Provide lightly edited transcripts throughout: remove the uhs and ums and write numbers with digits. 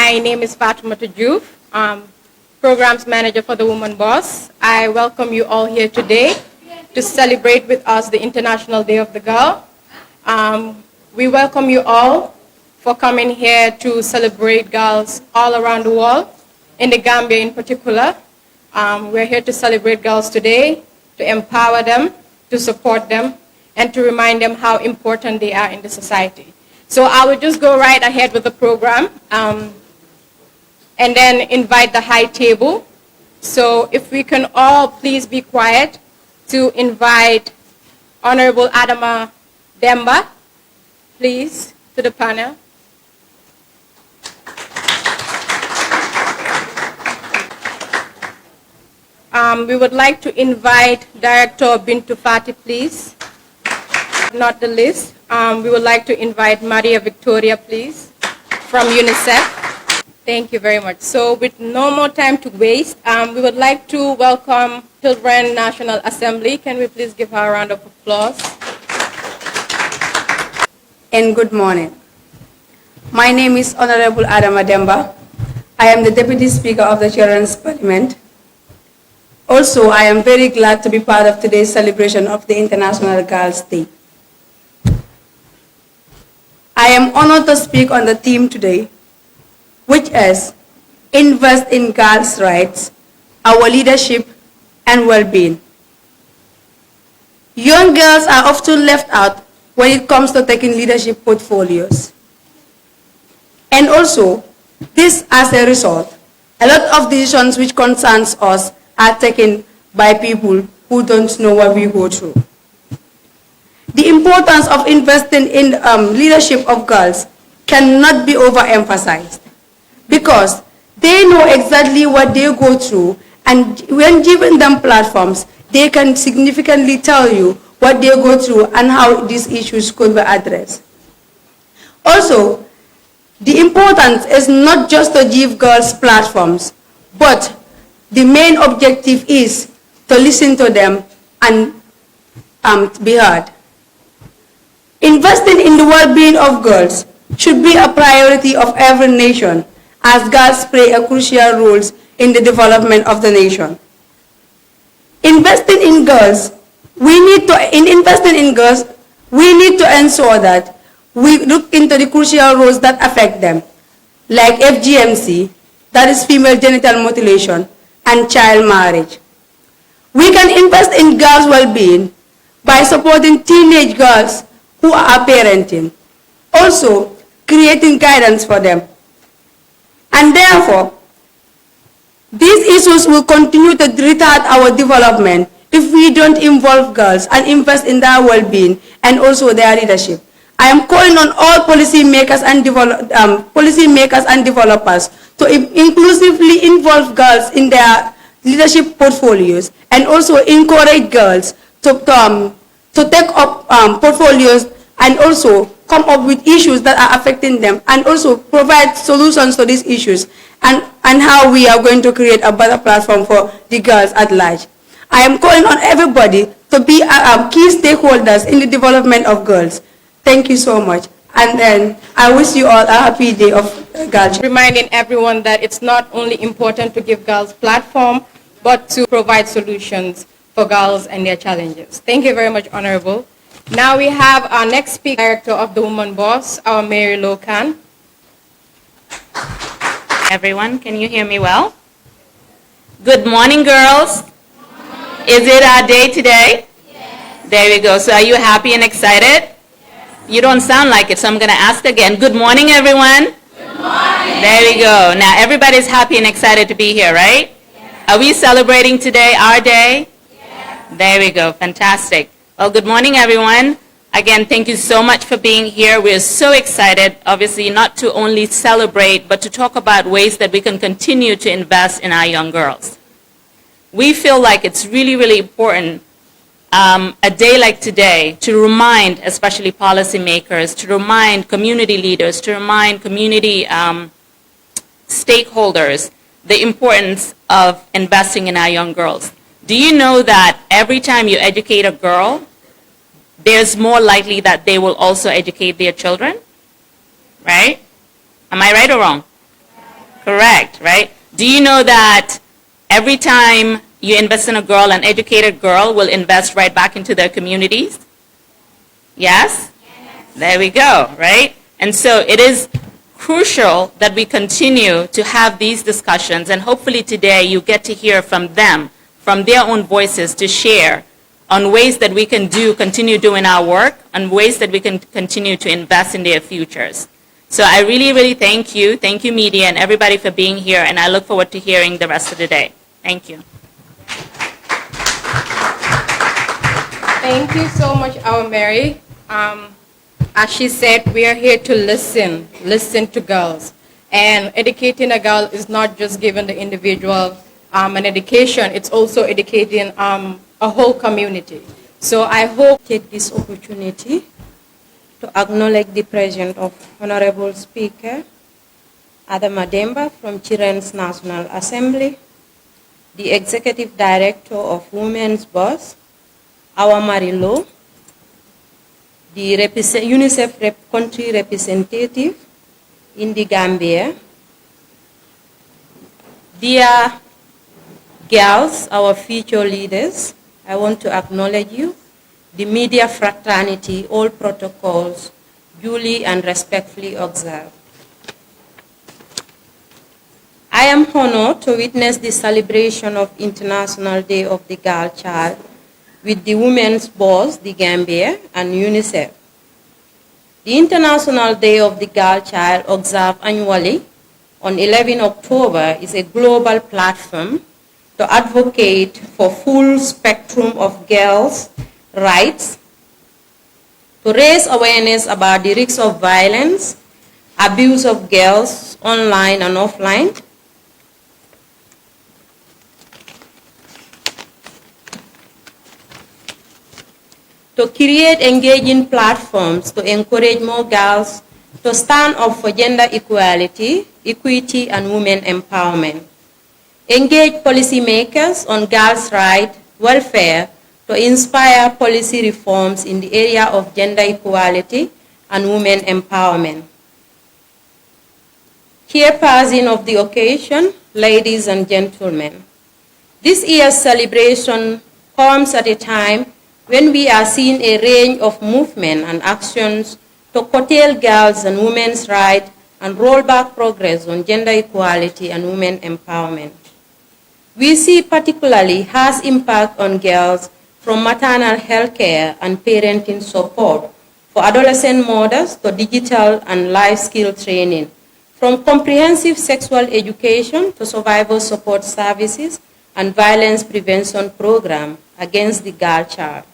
My name is Fatima Tajouf, Programs Manager for the Woman Boss. I welcome you all here today to celebrate with us the International Day of the Girl. We welcome you all for coming here to celebrate girls all around the world, in the Gambia in particular. We're here to celebrate girls today, to empower them, to support them, and to remind them how important they are in the society. So I will just go right ahead with the program and then invite the high table. So if we can all please be quiet to invite Honorable Adama Demba, please, to the panel. We would like to invite Director Bintu Fati, please. Not the list. We would like to invite Maria Victoria, please, from UNICEF. Thank you very much. So with no more time to waste, we would like to welcome Children National Assembly. Can we please give her a round of applause? And good morning. My name is Honorable Adama Demba. I am the Deputy Speaker of the Children's Parliament. Also, I am very glad to be part of today's celebration of the International Girls' Day. I am honored to speak on the theme today, which is Invest in Girls' Rights, Our Leadership and Well-Being. Young girls are often left out when it comes to taking leadership portfolios. And also, this as a result, a lot of decisions which concerns us are taken by people who don't know what we go through. The importance of investing in leadership of girls cannot be overemphasized because they know exactly what they go through, and when given them platforms, they can significantly tell you what they go through and how these issues could be addressed. Also, the importance is not just to give girls platforms, but the main objective is to listen to them and be heard. Investing in the well-being of girls should be a priority of every nation, as girls play a crucial role in the development of the nation. Investing in girls, we need to ensure that we look into the crucial roles that affect them, like FGMC, that is female genital mutilation, and child marriage. We can invest in girls' well-being by supporting teenage girls who are parenting, also creating guidance for them. And therefore, these issues will continue to retard our development if we don't involve girls and invest in their well-being and also their leadership. I am calling on all policymakers and developers to inclusively involve girls in their leadership portfolios and also encourage girls to take up portfolios and also come up with issues that are affecting them and also provide solutions to these issues and how we are going to create a better platform for the girls at large. I am calling on everybody to be key stakeholders in the development of girls. Thank you so much. And then I wish you all a happy day of girls. Reminding everyone that it's not only important to give girls platform, but to provide solutions for girls and their challenges. Thank you very much, Honorable. Now we have our next speaker, Director of the Woman Boss, our Mary Locan. Everyone, can you hear me well? Good morning, girls. Is it our day today? Yes. There we go. So are you happy and excited? Yes. You don't sound like it, so I'm going to ask again. Good morning, everyone. Good morning. There we go. Now everybody's happy and excited to be here, right? Yes. Are we celebrating today, our day? Yes. There we go. Fantastic. Well, good morning, everyone. Again, thank you so much for being here. We're so excited, obviously, not to only celebrate, but to talk about ways that we can continue to invest in our young girls. We feel like it's really, really important, a day like today, to remind, especially policymakers, to remind community leaders, to remind community stakeholders the importance of investing in our young girls. Do you know that every time you educate a girl, there's more likely that they will also educate their children? Right? Am I right or wrong? Correct, right? Do you know that every time you invest in a girl, an educated girl will invest right back into their communities? Yes? There we go, right? And so it is crucial that we continue to have these discussions, and hopefully today you get to hear from them, from their own voices, to share on ways that we can continue doing our work, and ways that we can continue to invest in their futures. So I really, really thank you media and everybody for being here, and I look forward to hearing the rest of the day. Thank you. Thank you so much, our Mary. As she said, we are here to listen to girls. And educating a girl is not just giving the individual an education, it's also educating a whole community. So I hope take this opportunity to acknowledge the presence of Honorable Speaker Adama Demba from Children's National Assembly, the Executive Director of Women's Boss, our Marilo, the UNICEF country representative in the Gambia, dear girls, our future leaders, I want to acknowledge you, the media fraternity, all protocols duly and respectfully observed. I am honored to witness the celebration of International Day of the Girl Child with the Women's Boss, the Gambia, and UNICEF. The International Day of the Girl Child, observed annually on 11 October, is a global platform to advocate for full spectrum of girls' rights, to raise awareness about the risks of violence, abuse of girls online and offline, to create engaging platforms to encourage more girls to stand up for gender equality, equity, and women empowerment. Engage policymakers on girls' rights, welfare, to inspire policy reforms in the area of gender equality and women empowerment. Chairperson of the occasion, ladies and gentlemen, this year's celebration comes at a time when we are seeing a range of movements and actions to curtail girls' and women's rights and roll back progress on gender equality and women empowerment. We see particularly harsh impact on girls from maternal health care and parenting support for adolescent mothers to digital and life skill training, from comprehensive sexual education to survival support services and violence prevention program against the girl child.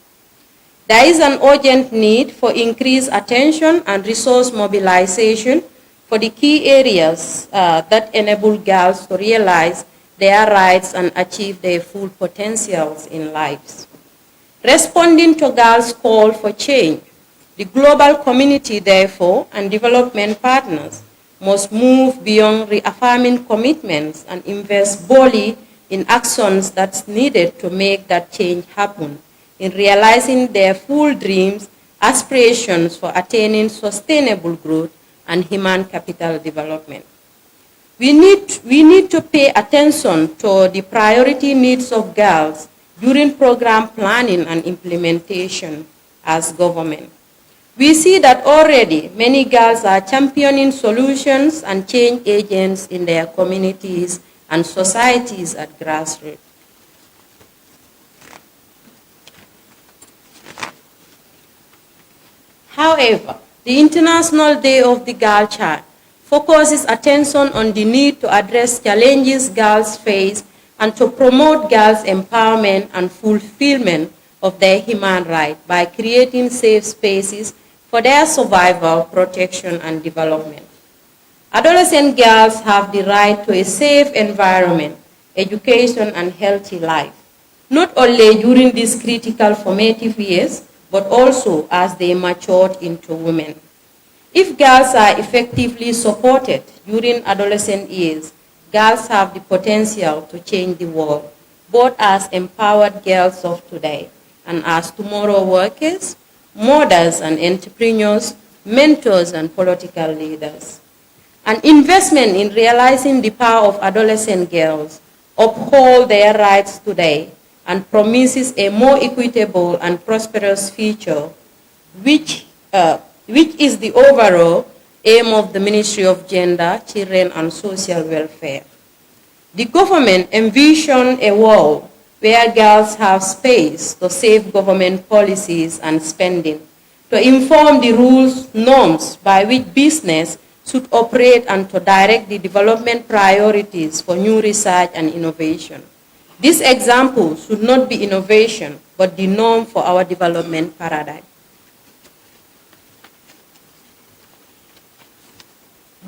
There is an urgent need for increased attention and resource mobilization for the key areas that enable girls to realize their rights and achieve their full potentials in lives. Responding to girls' call for change, the global community, therefore, and development partners must move beyond reaffirming commitments and invest boldly in actions that's needed to make that change happen, in realizing their full dreams, aspirations for attaining sustainable growth and human capital development. We need to pay attention to the priority needs of girls during program planning and implementation as government. We see that already many girls are championing solutions and change agents in their communities and societies at grassroots. However, the International Day of the Girl Child focuses attention on the need to address challenges girls face and to promote girls' empowerment and fulfillment of their human rights by creating safe spaces for their survival, protection, and development. Adolescent girls have the right to a safe environment, education, and healthy life, not only during these critical formative years, but also as they matured into women. If girls are effectively supported during adolescent years, girls have the potential to change the world, both as empowered girls of today and as tomorrow workers, mothers and entrepreneurs, mentors and political leaders. An investment in realizing the power of adolescent girls uphold their rights today and promises a more equitable and prosperous future, which is the overall aim of the Ministry of Gender, Children and Social Welfare. The government envisions a world where girls have space to save government policies and spending, to inform the rules, norms by which business should operate, and to direct the development priorities for new research and innovation. This example should not be innovation, but the norm for our development paradigm.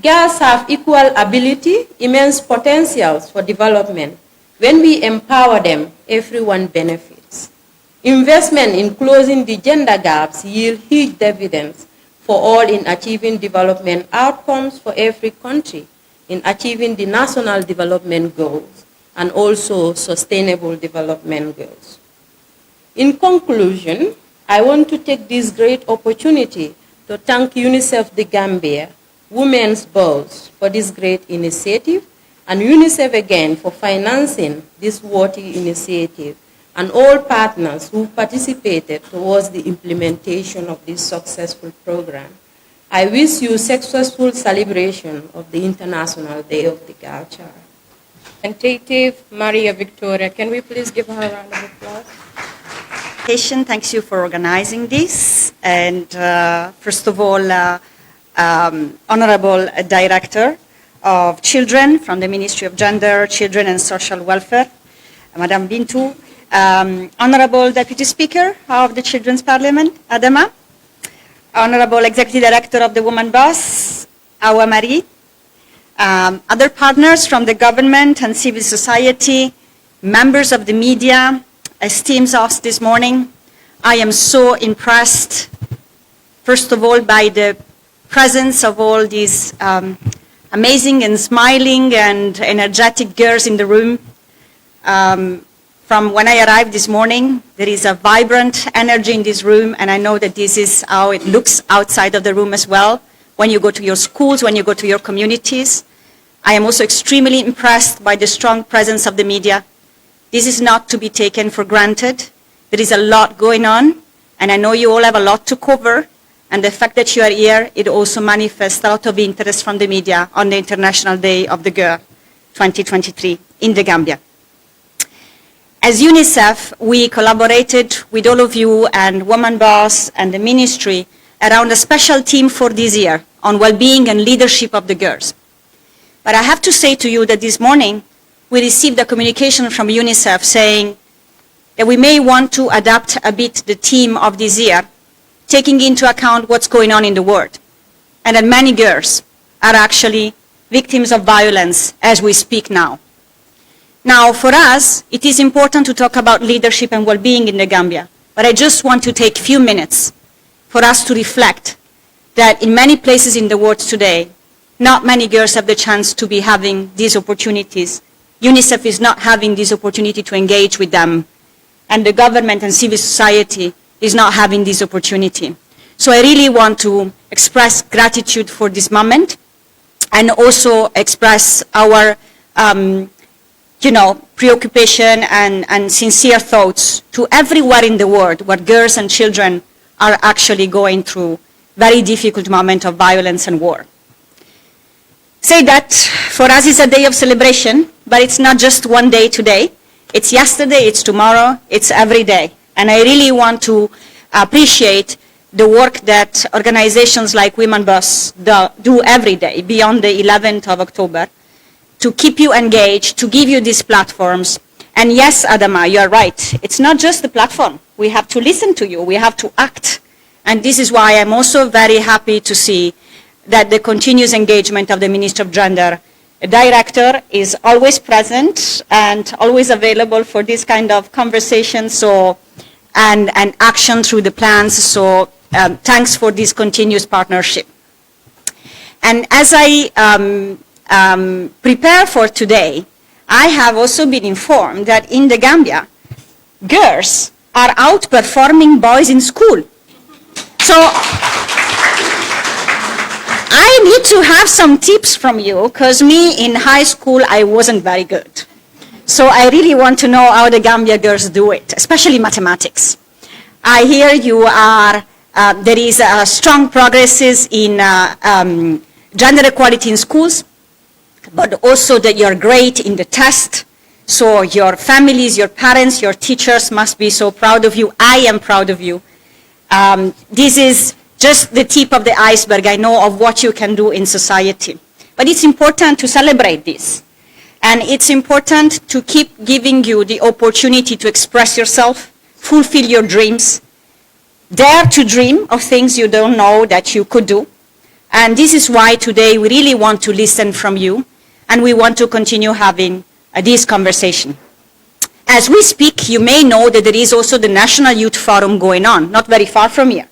Girls have equal ability, immense potentials for development. When we empower them, everyone benefits. Investment in closing the gender gaps yield huge dividends for all in achieving development outcomes for every country, in achieving the national development goals, and also sustainable development goals. In conclusion, I want to take this great opportunity to thank UNICEF The Gambia, Women's Boss, for this great initiative, and UNICEF again for financing this worthy initiative, and all partners who participated towards the implementation of this successful program. I wish you successful celebration of the International Day of the Girl Child. Tentative Maria Victoria, can we please give her a round of applause? Thanks you for organizing this. And first of all, Honorable Director of Children from the Ministry of Gender, Children and Social Welfare, Madam Bintu, Honorable Deputy Speaker of the Children's Parliament, Adama, Honorable Executive Director of the Woman Boss, Awa Marie, other partners from the government and civil society, members of the media, esteemed hosts this morning. I am so impressed, first of all, by the presence of all these amazing and smiling and energetic girls in the room. From when I arrived this morning, there is a vibrant energy in this room, and I know that this is how it looks outside of the room as well. When you go to your schools, when you go to your communities. I am also extremely impressed by the strong presence of the media. This is not to be taken for granted. There is a lot going on, and I know you all have a lot to cover, and the fact that you are here, it also manifests a lot of interest from the media on the International Day of the Girl 2023 in the Gambia. As UNICEF, we collaborated with all of you and Woman Boss and the ministry around a special theme for this year on well-being and leadership of the girls. But I have to say to you that this morning, we received a communication from UNICEF saying that we may want to adapt a bit the theme of this year, taking into account what's going on in the world, and that many girls are actually victims of violence as we speak now. Now, for us, it is important to talk about leadership and well-being in the Gambia, but I just want to take a few minutes for us to reflect that in many places in the world today, not many girls have the chance to be having these opportunities. UNICEF is not having this opportunity to engage with them, and the government and civil society is not having this opportunity. So I really want to express gratitude for this moment, and also express our preoccupation and sincere thoughts to everywhere in the world where girls and children are actually going through very difficult moment of violence and war. Say that for us it's a day of celebration, but it's not just one day today. It's yesterday, it's tomorrow, it's every day. And I really want to appreciate the work that organizations like Women Boss do every day beyond the 11th of October to keep you engaged, to give you these platforms. And yes, Adama, you're right. It's not just the platform. We have to listen to you. We have to act. And this is why I'm also very happy to see that the continuous engagement of the Minister of Gender Director is always present and always available for this kind of conversation and action through the plans. So thanks for this continuous partnership. And as I prepare for today, I have also been informed that in the Gambia, girls are outperforming boys in school. So I need to have some tips from you, because me in high school, I wasn't very good. So I really want to know how the Gambia girls do it, especially mathematics. I hear you are, there is strong progresses in gender equality in schools, but also that you're great in the test. So your families, your parents, your teachers must be so proud of you. I am proud of you. This is just the tip of the iceberg, I know, of what you can do in society. But it's important to celebrate this. And it's important to keep giving you the opportunity to express yourself, fulfill your dreams, dare to dream of things you don't know that you could do. And this is why today we really want to listen from you, and we want to continue having this conversation. As we speak, you may know that there is also the National Youth Forum going on, not very far from here.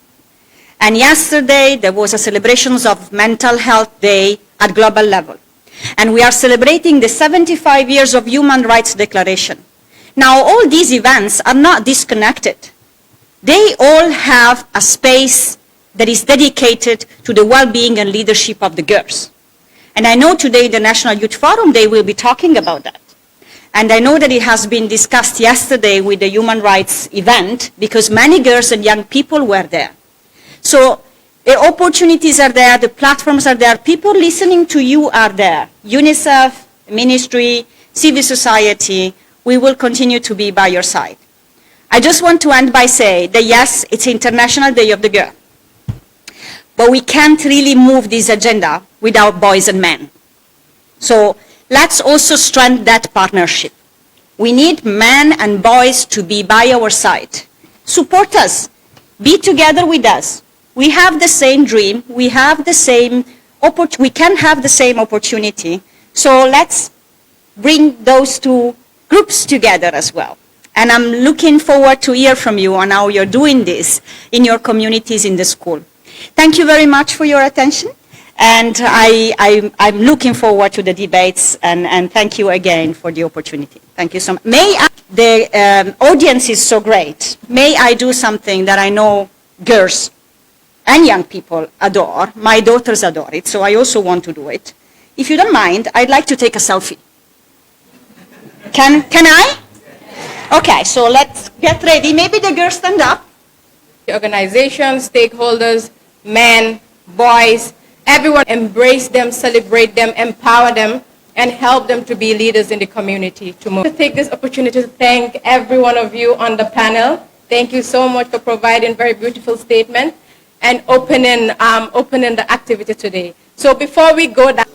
And yesterday, there was a celebration of Mental Health Day at global level. And we are celebrating the 75 years of Human Rights Declaration. Now, all these events are not disconnected. They all have a space that is dedicated to the well-being and leadership of the girls. And I know today the National Youth Forum, they will be talking about that. And I know that it has been discussed yesterday with the human rights event, because many girls and young people were there. So the opportunities are there, the platforms are there, people listening to you are there. UNICEF, ministry, civil society, we will continue to be by your side. I just want to end by saying that yes, it's International Day of the Girl. But we can't really move this agenda without boys and men. So let's also strengthen that partnership. We need men and boys to be by our side. Support us. Be together with us. We have the same dream. We have the same we can have the same opportunity. So let's bring those two groups together as well. And I'm looking forward to hear from you on how you're doing this in your communities in the school. Thank you very much for your attention. And I'm looking forward to the debates, and thank you again for the opportunity. Thank you so much. The audience is so great. May I do something that I know girls and young people adore? My daughters adore it, so I also want to do it. If you don't mind, I'd like to take a selfie. Can I? Okay, so let's get ready. Maybe the girls stand up. Organizations, stakeholders, men, boys, everyone, embrace them, celebrate them, empower them, and help them to be leaders in the community tomorrow. To take this opportunity to thank every one of you on the panel. Thank you so much for providing very beautiful statement and opening the activity today. So before we go down,